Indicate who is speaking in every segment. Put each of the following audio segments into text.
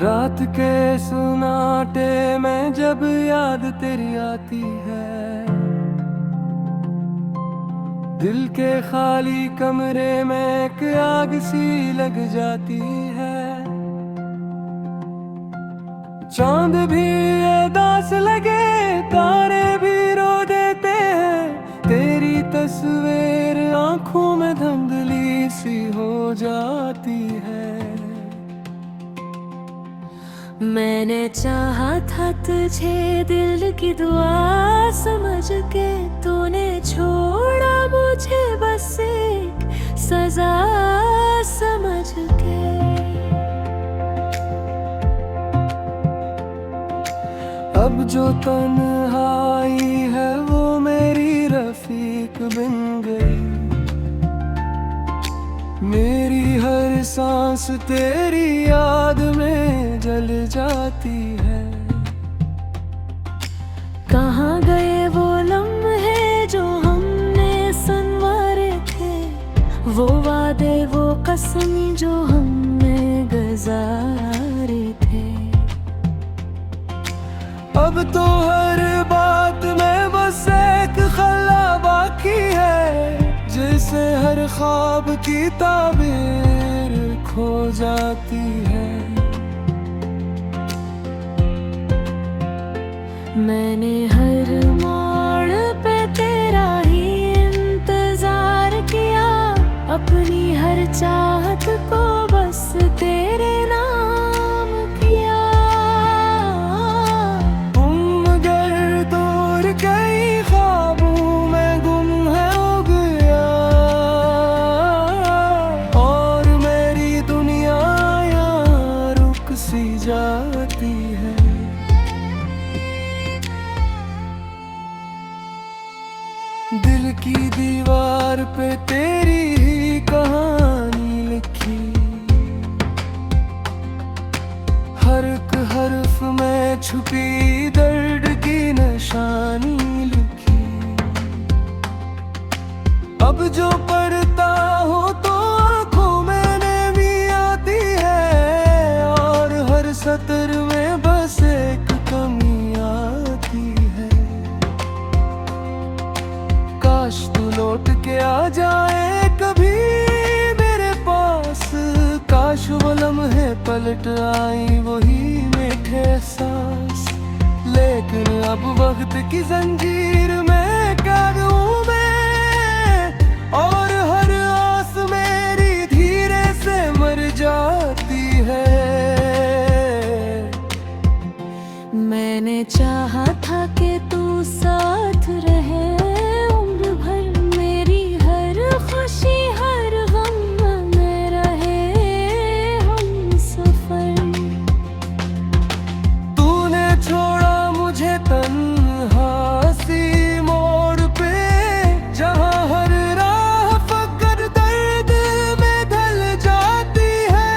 Speaker 1: रात के सुनाटे में जब याद तेरी आती है, दिल के खाली कमरे में एक आग सी लग जाती है। चांद भी उदास लगे, तारे भी रो देते हैं, तेरी तस्वीर आंखों में धुंधली सी हो जाती है।
Speaker 2: मैंने चाहा था तुझे दिल की दुआ समझ के, तूने छोड़ा मुझे बस एक सजा समझ के।
Speaker 1: अब जो तन्हाई है वो मेरी रफीक बन गई, मेरी हर सांस तेरी याद में जल जाती है।
Speaker 2: कहाँ गए वो लम्हे जो हमने संवारे थे, वो वादे वो कसम जो हमने गुजारे थे।
Speaker 1: अब तो हर बात में बस एक खला बाकी है, जैसे हर ख्वाब की ताबीर खो जाती है।
Speaker 2: मैंने हर मोड़ पे तेरा ही इंतजार किया, अपनी हर चाहत को बस तेरे नाम किया।
Speaker 1: मगर दूर कई ख्वाबों में गुम है हो गया, और मेरी दुनिया यहाँ रुक सी जाती है। दिल की दीवार पे तेरी ही कहानी लिखी, हर एक हर्फ में छुपी दर्द की निशानी लिखी। अब जो पढ़ता हो तो आंखों में नमी आती है, और हर सतर में बस एक कमी आती है। काश तू लौट के आ जाए कभी मेरे पास, काश वो लम्हे पलट आई वही मीठे सांस। लेकिन अब वक्त की जंजीर में कैद हूँ मैं, और हर आस मेरी धीरे से मर जाती है।
Speaker 2: मैंने चाहा था कि तू साथ रहे उम्र भर, मेरी हर खुशी हर गम में रहे हम सफर।
Speaker 1: तूने छोड़ा मुझे तन्हा सी मोड़ पे, जहाँ हर राह फकर दर्द में ढल जाती है।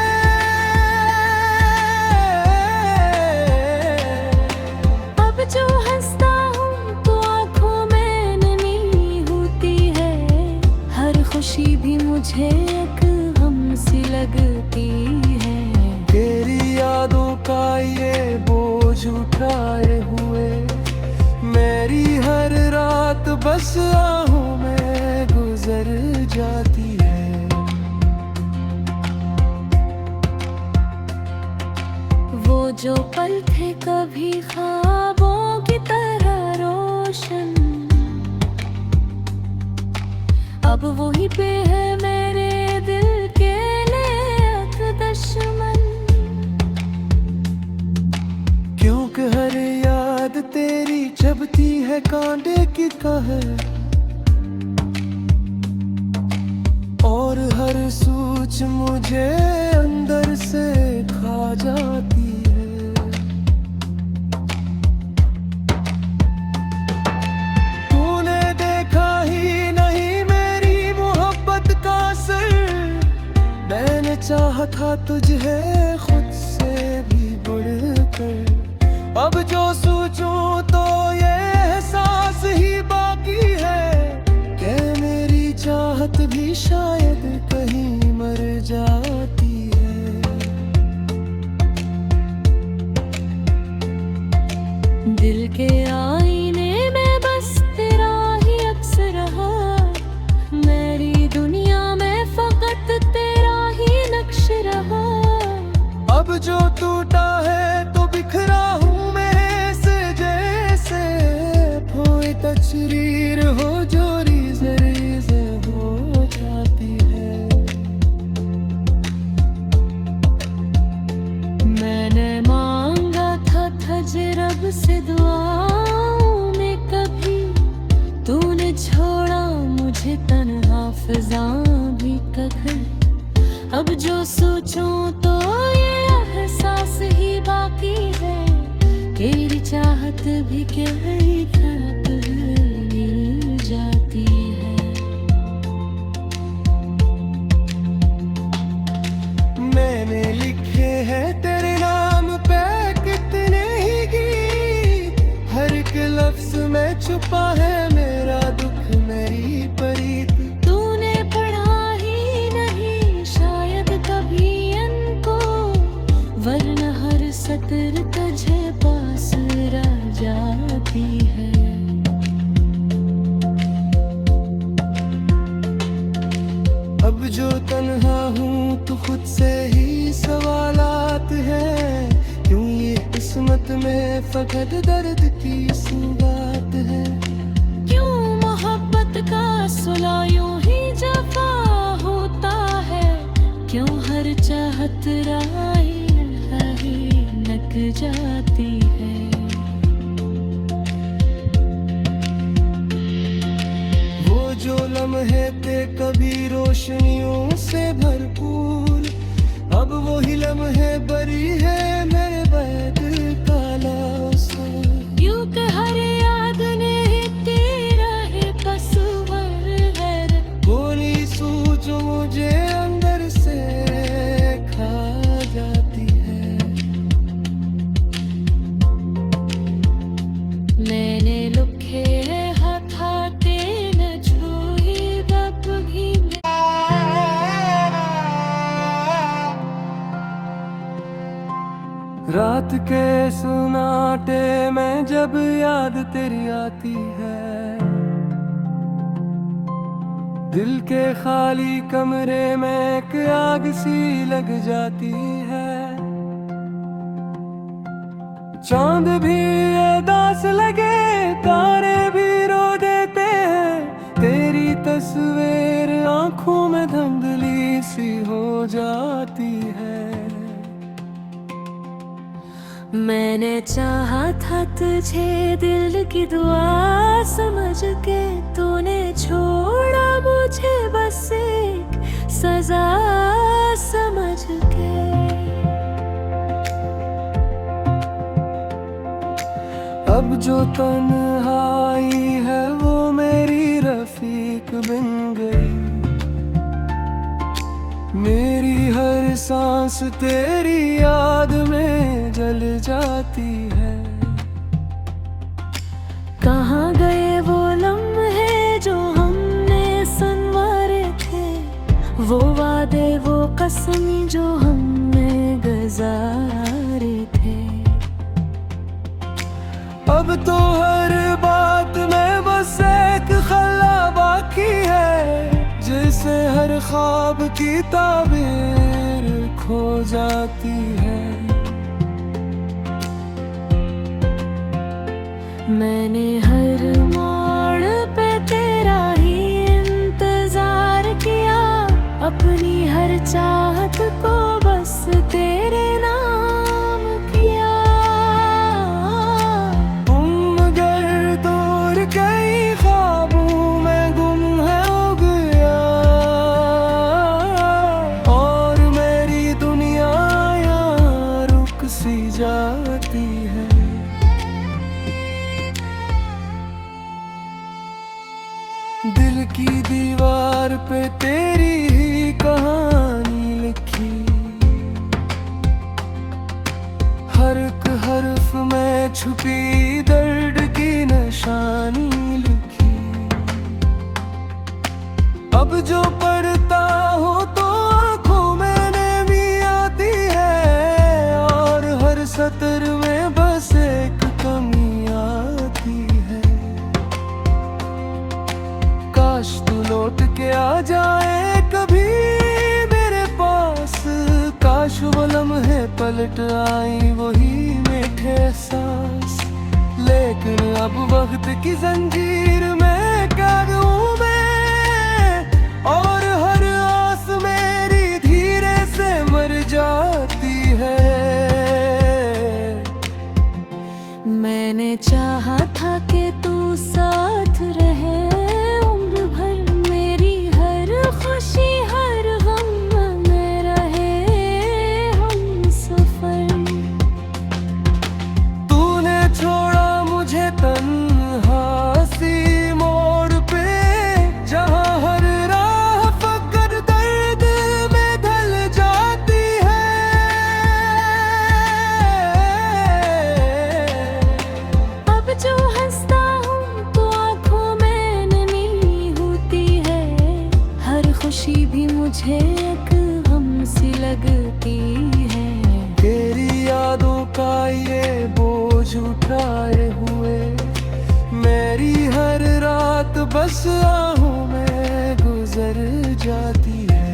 Speaker 2: अब जो हंसता हूँ तो आँखों में नमी होती है, हर खुशी भी मुझे एक गम सी लगती है।
Speaker 1: तेरी यादों का ये बोझ उठाए हुए, मेरी हर रात बस आहों में गुजर जाती है।
Speaker 2: वो जो पल थे कभी ख्वाबों की तरह रोशन, अब वही पे है मेरे दिल के नेक दुश्मन।
Speaker 1: क्योंकि हर याद तेरी चबती है कांटे की कहर, और हर सोच मुझे अंदर से खा जाती है। तूने देखा ही नहीं मेरी मोहब्बत का असर, मैंने चाहा था तुझे खुद से भी बढ़कर। अब जो सोचूं तो ये एहसास ही बाकी है, कि मेरी चाहत भी शायद कहीं मर जाती है।
Speaker 2: दिल के आईने में बस तेरा ही अक्स रहा, मेरी दुनिया में फकत तेरा ही नक्श रहा।
Speaker 1: अब जो टूटा है तो बिखरा हूँ मैं से जैसे, कोई तस्वीर हो जो रीज़ रीज़ हो जाती है।
Speaker 2: मैंने मांगा था रब से दुआओं में, कभी तूने छोड़ा मुझे तन्हा फिज़ां भी कभी। अब जो सोचूं तो ये एहसास ही बाकी है, तेरी चाहत भी गहरी रात मिल जाती है।
Speaker 1: मैंने लिखे हैं तेरे नाम पे कितने ही गीत, हर एक लफ्ज में छुपा है मेरा दुख मेरी परीत।
Speaker 2: तूने पढ़ा ही नहीं शायद कभी इनको, वरना हर सतर तुझे पास रह जाती है।
Speaker 1: अब जो तन्हा हूँ तो खुद से ही सवालात हैं, क्यों ये किस्मत में फकत दर्द की सुगात है।
Speaker 2: क्यों मोहब्बत का सुला यूं ही जफा होता है, क्यों हर चाहत राही नक जाती है।
Speaker 1: वो जो लम्हे थे कभी रोशनियों से भरपूर, अब वही लम्हे बरी है मेरे बैद काला सा।
Speaker 2: यूं के हर याद ने ही तेरा है कसूर है,
Speaker 1: गोली सूझ मुझे अंदर से खा जाती है।
Speaker 2: मैंने लुखे हाथे न छुई दब भी।
Speaker 1: रात के सुनाटे में जब याद तेरी आती है, दिल के खाली कमरे में एक आग सी लग जाती है। चांद भी उदास लगे तारे भी रो देते हैं, तेरी तस्वीर आंखों में धुंधली सी हो जाती है।
Speaker 2: मैंने चाहा था तुझे दिल की दुआ समझ के, तूने छोड़ा मुझे बस एक सजा समझ के।
Speaker 1: अब जो तन्हाई है वो मेरी रफीक बन गई, मेरी हर सांस तेरी याद में जल जाती है।
Speaker 2: कहाँ गए वो लम्हे जो हमने संवारे थे, वो वादे वो कसम जो हमने गुजारे थे।
Speaker 1: अब तो हर बात में बस एक खला बाकी है, जैसे हर ख्वाब की ताबीर खो जाती है।
Speaker 2: मैंने हर मोड़ पे तेरा ही इंतजार किया, अपनी हर चाहत को बस तेरे नाम किया।
Speaker 1: मगर दूर कई ख्वाबों में गुम है हो गया, और मेरी दुनिया यहाँ रुक सी जाती है। दिल की दीवार पे तेरी ही कहानी लिखी, आ जाए कभी मेरे पास, काश वो लम्हे पलट आई वही मीठे एहसास। लेकिन अब वक्त की जंजीर में कैद हूँ मैं, और हर आस मेरी धीरे से मर जाती है।
Speaker 2: मैंने चाहा था कि तू साथ रहे उम्र भर, मेरी हर खुशी हर गम में रहे हम सफर।
Speaker 1: तूने छोड़ा मुझे तन्हा सी मोड़ पे, जहाँ हर राह फकर दर्द में ढल जाती है।
Speaker 2: अब जो हंसता हूँ तो आँखों में नमी होती है, हर खुशी भी मुझे एक गम सी लगती है।
Speaker 1: तेरी यादों का ये बोझ उठाए हुए, मेरी हर रात बस आहों में गुजर जाती है।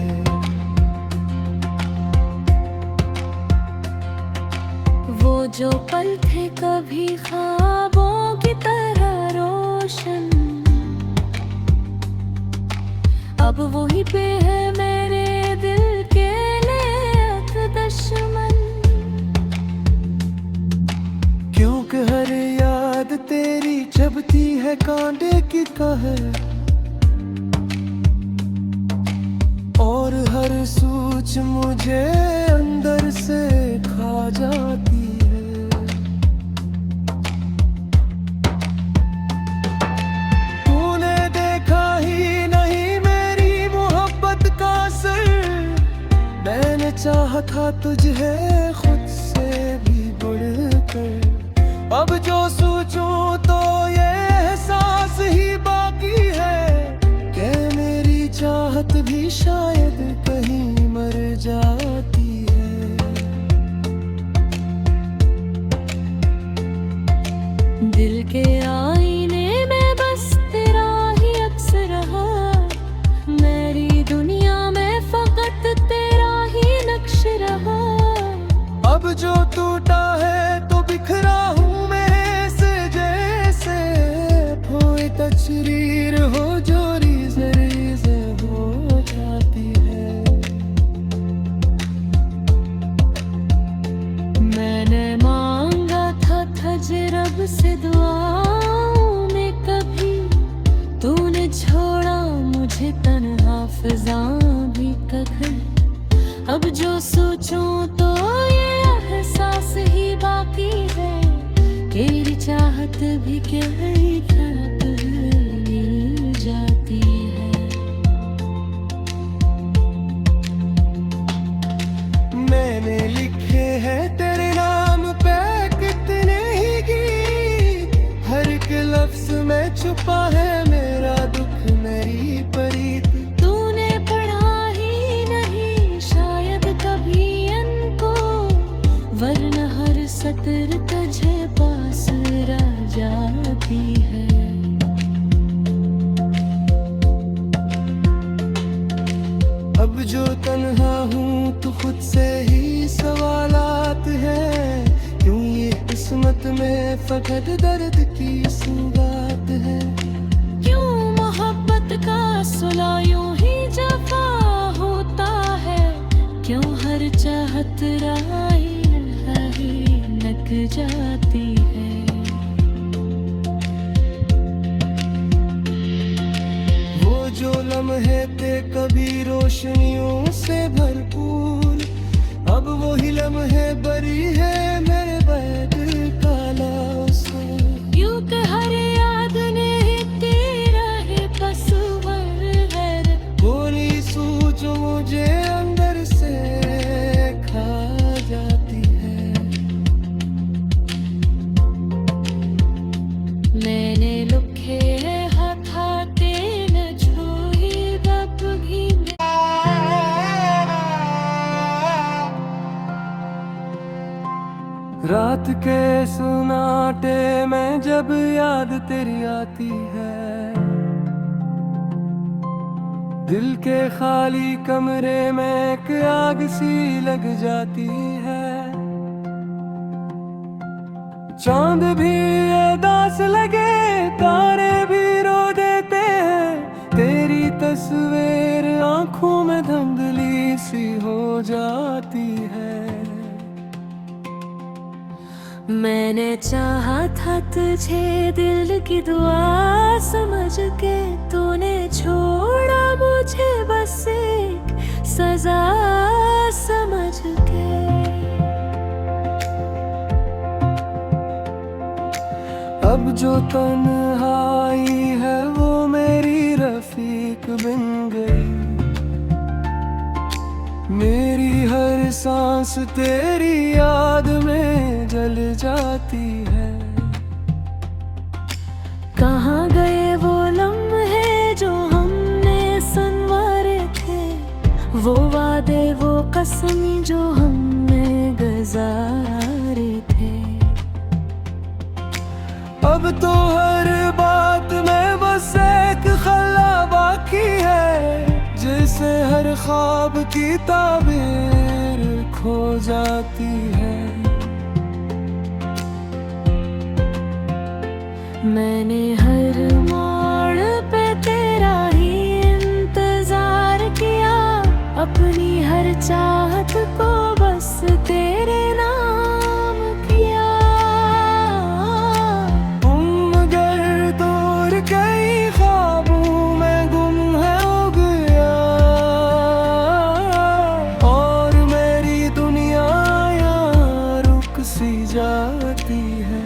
Speaker 2: वो जो पल थे कभी ख्वाबों की तरह रोशन, अब वही पे है मेरे दिल के नेक दुश्मन।
Speaker 1: क्योंकि हर याद तेरी चबती है कांटे की कहर, और हर सोच मुझे अंदर से खा जाती है। तूने देखा ही नहीं मेरी मोहब्बत का असर, मैंने चाहा था तुझे खुद से भी बढ़कर। अब जो सोचूं तो ये एहसास ही बाकी है कि मेरी चाहत भी शायद कहीं मर जाती है।
Speaker 2: दिल के आईने में बस तेरा ही अक्स रहा, मेरी दुनिया में फकत तेरा ही नक्श रहा।
Speaker 1: अब जो टूटा है तो बिखरा हूँ मैं से, जैसे कोई तस्वीर हो जो रीज़ हो जाती है।
Speaker 2: मैंने मांगा था रब से दुआओं में, कभी तूने छोड़ा मुझे तन्हा फिज़ां भी कभी। अब जो सोचूं तो ये एहसास ही बाकी है, तेरी चाहत भी कहीं रात मिल जाती है।
Speaker 1: मैंने लिखे हैं तेरे नाम पे कितने ही गीत, हर एक लफ्ज में छुपा है मेरा दुख मेरी परीत।
Speaker 2: तूने पढ़ा ही नहीं शायद कभी इनको, वरना हर सतर तुझे पास रह जाती है।
Speaker 1: अब जो तन्हा हूँ तो खुद से ही सवालात हैं, क्यों ये किस्मत में फकत दर्द की सुगात है।
Speaker 2: क्यों मोहब्बत का सुला यूं ही जफा होता है, क्यों हर चाहत राही नक जाती है।
Speaker 1: वो जो लम्हे थे कभी रोशनियों से भरपूर, अब वही लम्हे बरी है मेरे बैठ काला से।
Speaker 2: यूं कि हर याद ने तेरा है कसूर है,
Speaker 1: गोली सूझ मुझे अंदर से खा जाती है।
Speaker 2: मैंने लुखे हथा तेन छुई दब भी।
Speaker 1: रात के सुनाटे में जब याद तेरी आती है, दिल के खाली कमरे में एक आग सी लग जाती है। चांद भी उदास लगे, तारे भी रो देते हैं। तेरी तस्वीर आंखों में धुंधली सी हो जाती है।
Speaker 2: मैंने चाहा था तुझे दिल की दुआ समझ के, तूने छोड़ा मुझे बस एक सजा समझ के।
Speaker 1: अब जो तन्हाई है वो मेरी रफीक बन गई। मेरी हर सांस तेरी याद में जल जाती है।
Speaker 2: कहाँ गए वो लम्हे जो हमने संवारे थे, वो वादे वो कसम जो हमने गुजारे थे।
Speaker 1: अब तो हर बात में बस एक खला बाकी है, जैसे हर ख्वाब की ताबीर खो जाती है।
Speaker 2: मैंने हर मोड़ पे तेरा ही इंतजार किया, अपनी हर चाहत को बस तेरे नाम किया।
Speaker 1: मगर दूर कई ख्वाबों में गुम है हो गया, और मेरी दुनिया यहाँ रुक सी जाती है।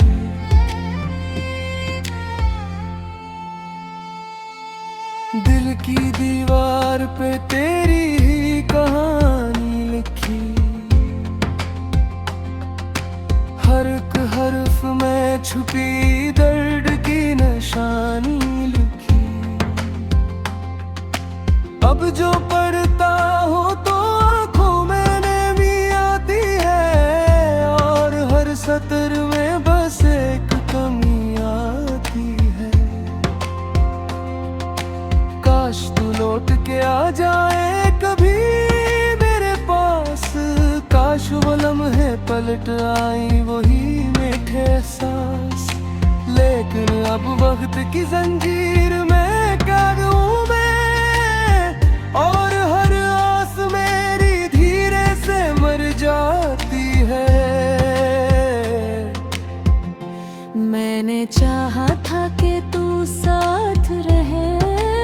Speaker 1: दिल की दीवार पे तेरी ही कहानी लिखी, हर एक हर्फ में छुपी दर्द की निशानी लिखी। अब जो पढ़ता हो तो आंखों में नमी आती है, और हर सतर में बस एक कमी आती है। काश तू लौट के आ जाए कभी मेरे पास, काश वो लम्हे पलट आई वही मीठे एहसास। लेकिन अब वक्त की जंजीर में कैद हूँ मैं, और हर आस मेरी धीरे से मर जाती है।
Speaker 2: मैंने चाहा था कि तू साथ रहे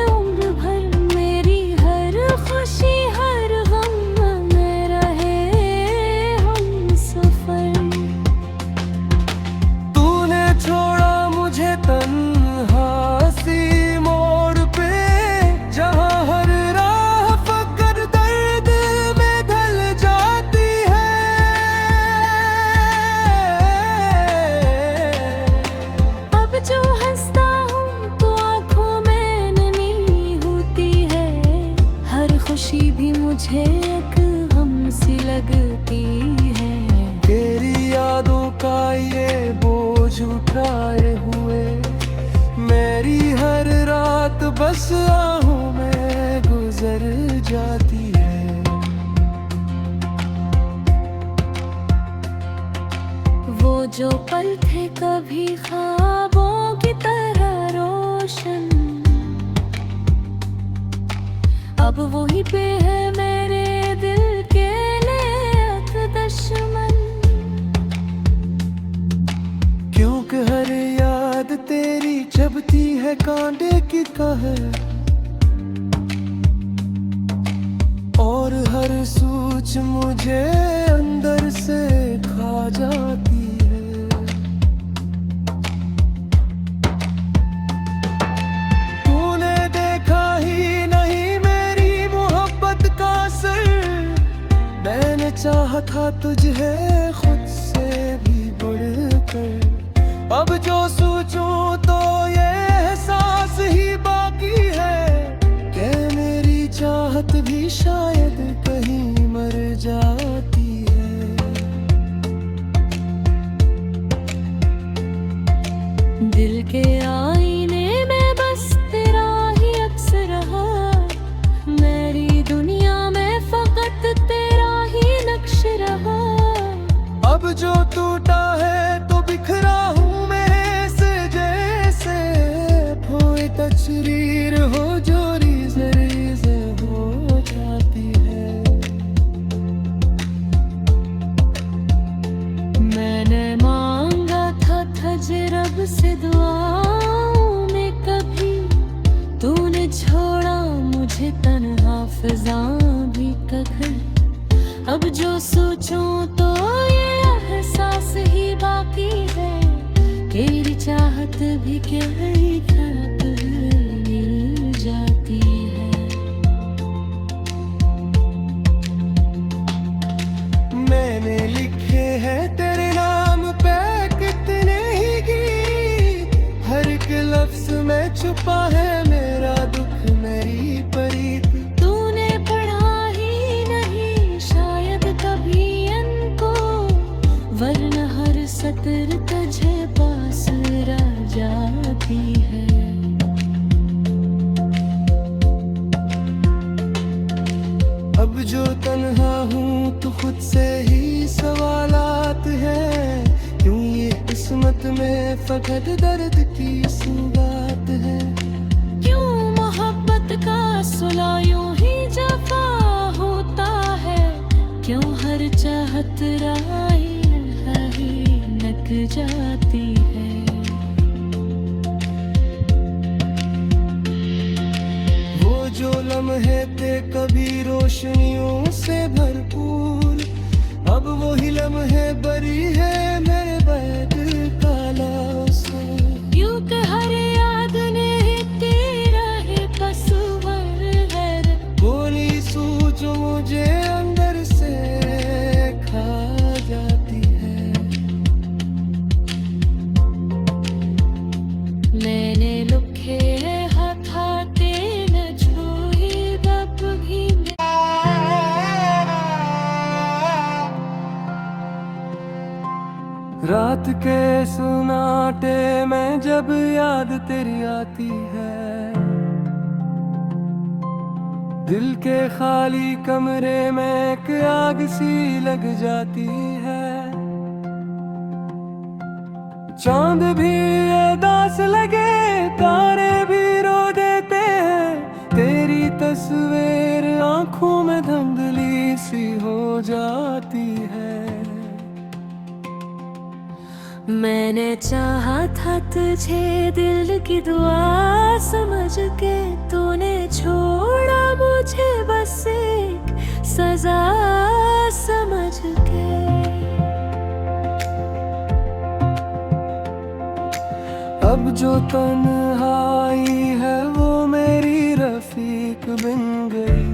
Speaker 2: उम्र भर, मेरी हर खुशी हर गम में रहे हम सफर।
Speaker 1: तूने छोड़ा मुझे तन्हा सी मोड़ पे, जहाँ हर राह फकर दर्द में ढल जाती है।
Speaker 2: अब जो हंसता हूँ तो आँखों में नमी होती है, हर खुशी भी मुझे एक गम सी लगती है।
Speaker 1: तेरी यादों का ये बोझ उठाए हुए, मेरी हर रात बस आहों में गुजर जाती है।
Speaker 2: वो जो पल थे कभी ख्वाबों की तरह रोशन, अब वही पे है मेरे दिल के नेक दुश्मन।
Speaker 1: क्योंकि हर याद तेरी चबती है कांटे की कहर, और हर सोच मुझे अंदर से खा जाती है। तूने देखा ही नहीं मेरी मोहब्बत का असर, मैंने चाहा था तुझे खुद से भी बढ़कर। अब जो सोचूं तो ये एहसास ही बाकी है, कि मेरी चाहत भी शायद कहीं मर जाती है।
Speaker 2: दिल के आईने में बस तेरा ही अक्स रहा,
Speaker 1: अब जो टूटा है तो बिखरा हूँ मैं से जैसे खोए तस्वीर हो जो रीज़ रीज़ हो जाती है।
Speaker 2: मैंने मांगा था रब से दुआओं में, कभी तूने छोड़ा मुझे तन्हा फिज़ां भी कखन। अब जो सोचूं तो ये एहसास ही बाकी है, तेरी चाहत भी क्या मिल जाती है।
Speaker 1: मैंने लिखे हैं तेरे नाम पे कितने ही गीत, हर एक लफ्ज में छुपा है मेरा दुख मेरी परीत।
Speaker 2: तूने पढ़ा ही नहीं शायद कभी इनको, वरना हर सतर तुझे पास रह जाती है।
Speaker 1: अब जो तन्हा हूँ तो खुद से ही सवालात है, क्यों ये किस्मत में फकत दर्द की सुगात है।
Speaker 2: क्यों मोहब्बत का सुला यूं ही जफा होता है, क्यों हर चाहत राही नक जाती है।
Speaker 1: वो जो लम्हे थे कभी रोशनियों से भरपूर, अब वही लम्हे बरी है मेरे बैठ काला से।
Speaker 2: यूं कि हर याद ने तेरा है कसूर है,
Speaker 1: बोली सूझ मुझे अंदर से खा जाती है।
Speaker 2: मैंने लुखे हाथा तेन छुई दब भी
Speaker 1: रात के सुनाटे में जब याद तेरी आती है, दिल के खाली कमरे में एक आग सी लग जाती है। चांद भी उदास लगे तारे भी रो देते हैं, तेरी तस्वीर आंखों में धुंधली सी हो जाती है।
Speaker 2: मैंने चाहा था तुझे दिल की दुआ समझ के, तूने छोड़ा मुझे बस एक सजा समझ के।
Speaker 1: अब जो तन्हाई है वो मेरी रफीक बन गई,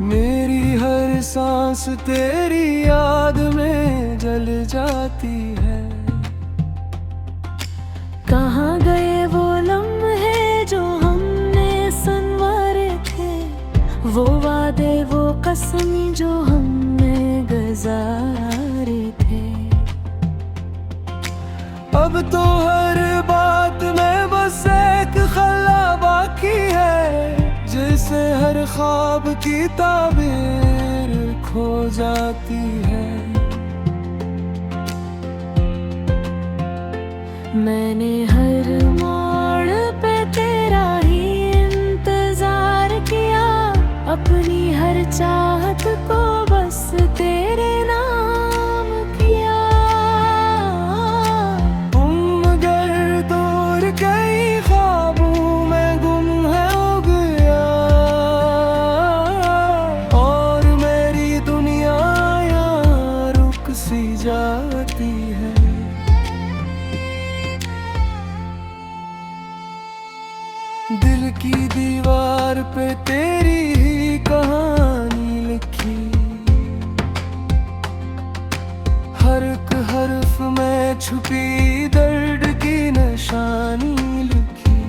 Speaker 1: मेरी हर सांस तेरी याद में जल जाती है।
Speaker 2: कहाँ गए वो लम्हे जो हमने संवारे थे, वो वादे वो कसम जो हमने गुजारे थे।
Speaker 1: अब तो हर बात में बस एक खला बाकी है, जैसे हर ख्वाब की ताबीर खो जाती है।
Speaker 2: मैंने हर मोड़ पे तेरा ही इंतजार किया, अपनी हर चाहत को बस तेरे नाम किया।
Speaker 1: मगर दूर कई ख्वाबों में गुम है हो गया, और मेरी दुनिया यहाँ रुक सी जाती है। दिल की दीवार पे तेरी ही कहानी लिखी, हर एक हर्फ में छुपी दर्द की निशानी लिखी।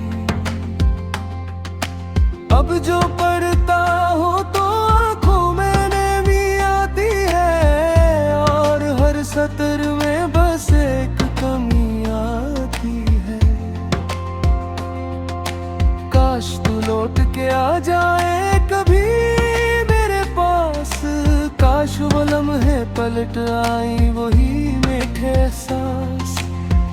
Speaker 1: अब जो पढ़ता हो तो आंखों में नमी आती है, और हर सतर में बस एक कमी आती है। काश तू लौट के आ जाए कभी मेरे पास, काश वो लम्हे पलट आई वही मीठे एहसास।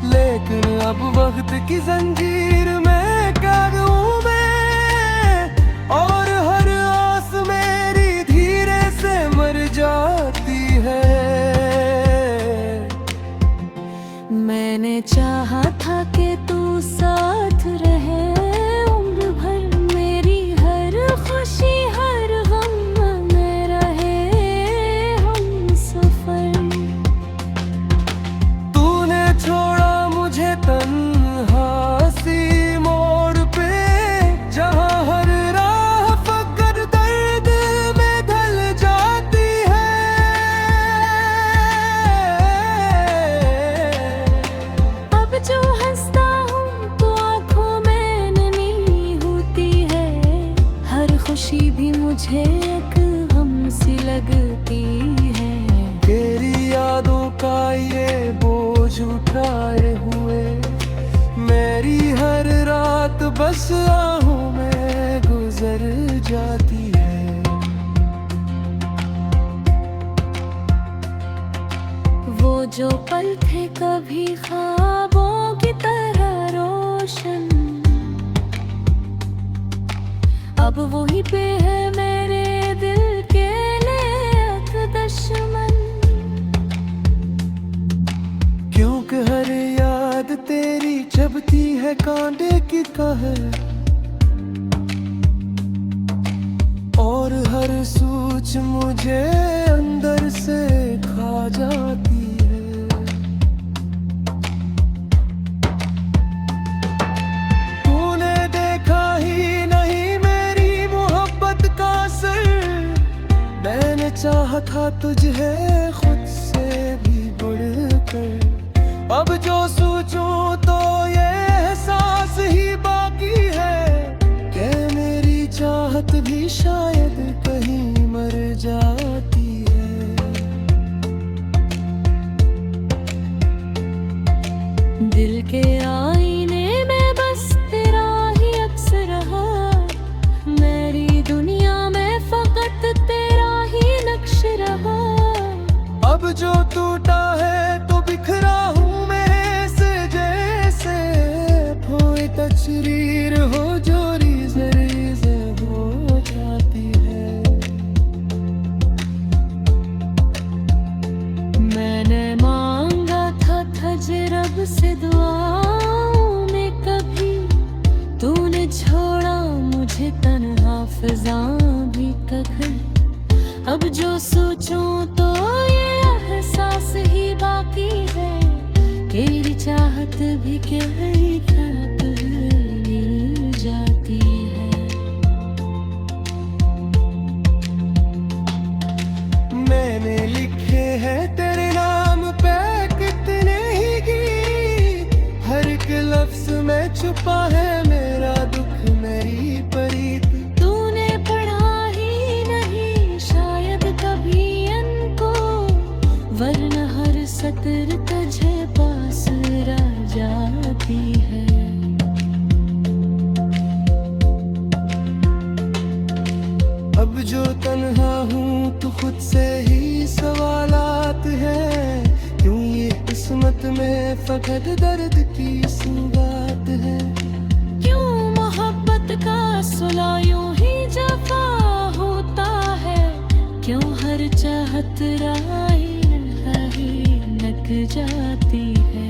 Speaker 1: लेकिन अब वक्त की जंजीर में कैद हूँ मैं, और हर आस मेरी धीरे से मर जाती है।
Speaker 2: मैंने चाहा था कि तू साथ रहे उम्र भर, मेरी हर खुशी हर गम में रहे हम सफर।
Speaker 1: तूने छोड़ा मुझे तन्हा सी मोड़ पे, जहाँ हर राह फकत दर्द में ढल जाती है।
Speaker 2: अब जो हंसता हूँ तो आँखों में नमी होती है, हर खुशी भी मुझे एक गम सी लगती है।
Speaker 1: तेरी यादों का ये बोझ उठाए हुए, मेरी हर रात बस आहों में गुजर जाती है।
Speaker 2: वो जो पल थे कभी ख्वाबों की तरह रोशन, अब वही पे है मेरे दिल के नेक दुश्मन।
Speaker 1: क्योंकि हर याद तेरी चबती है कांटे की कहर, और हर सोच मुझे अंदर से खा जाती है। तूने देखा ही नहीं मेरी मोहब्बत का असर, मैंने चाहा था तुझे खुद से भी बढ़कर। अब जो सोचूं तो ये एहसास ही बाकी है कि मेरी चाहत भी शायद कहीं मर जाती है।
Speaker 2: दिल के आईने में बस तेरा ही अक्स रहा, मेरी दुनिया में फकत तेरा ही नक्श रहा।
Speaker 1: अब जो टूटा है तो बिखरा हूँ मैं से जैसे, कोई तस्वीर हो जो रीज़ हो जाती है।
Speaker 2: मैंने मांगा था रब से दुआओं में कभी, तूने छोड़ा मुझे तन्हा फिज़ां भी कभी। अब जो सोचूं तो ये एहसास ही बाकी है, तेरी चाहत भी गहरी रात मिल जाती है।
Speaker 1: मैंने लिखे हैं तेरे नाम पे कितने ही गीत, हर एक लफ्ज में छुपा है मेरा दुख मेरी परीत।
Speaker 2: तूने पढ़ा ही नहीं शायद कभी इनको, वरना हर सतर तुझे पास रह जाती है।
Speaker 1: अब जो तन्हा हूँ तो खुद से ही सवालात हैं, क्यों ये किस्मत में फकत दर्द की सुगात है।
Speaker 2: क्यों मोहब्बत का सुला यूं ही जफा होता है, क्यों हर चाहत राही नक जाती है।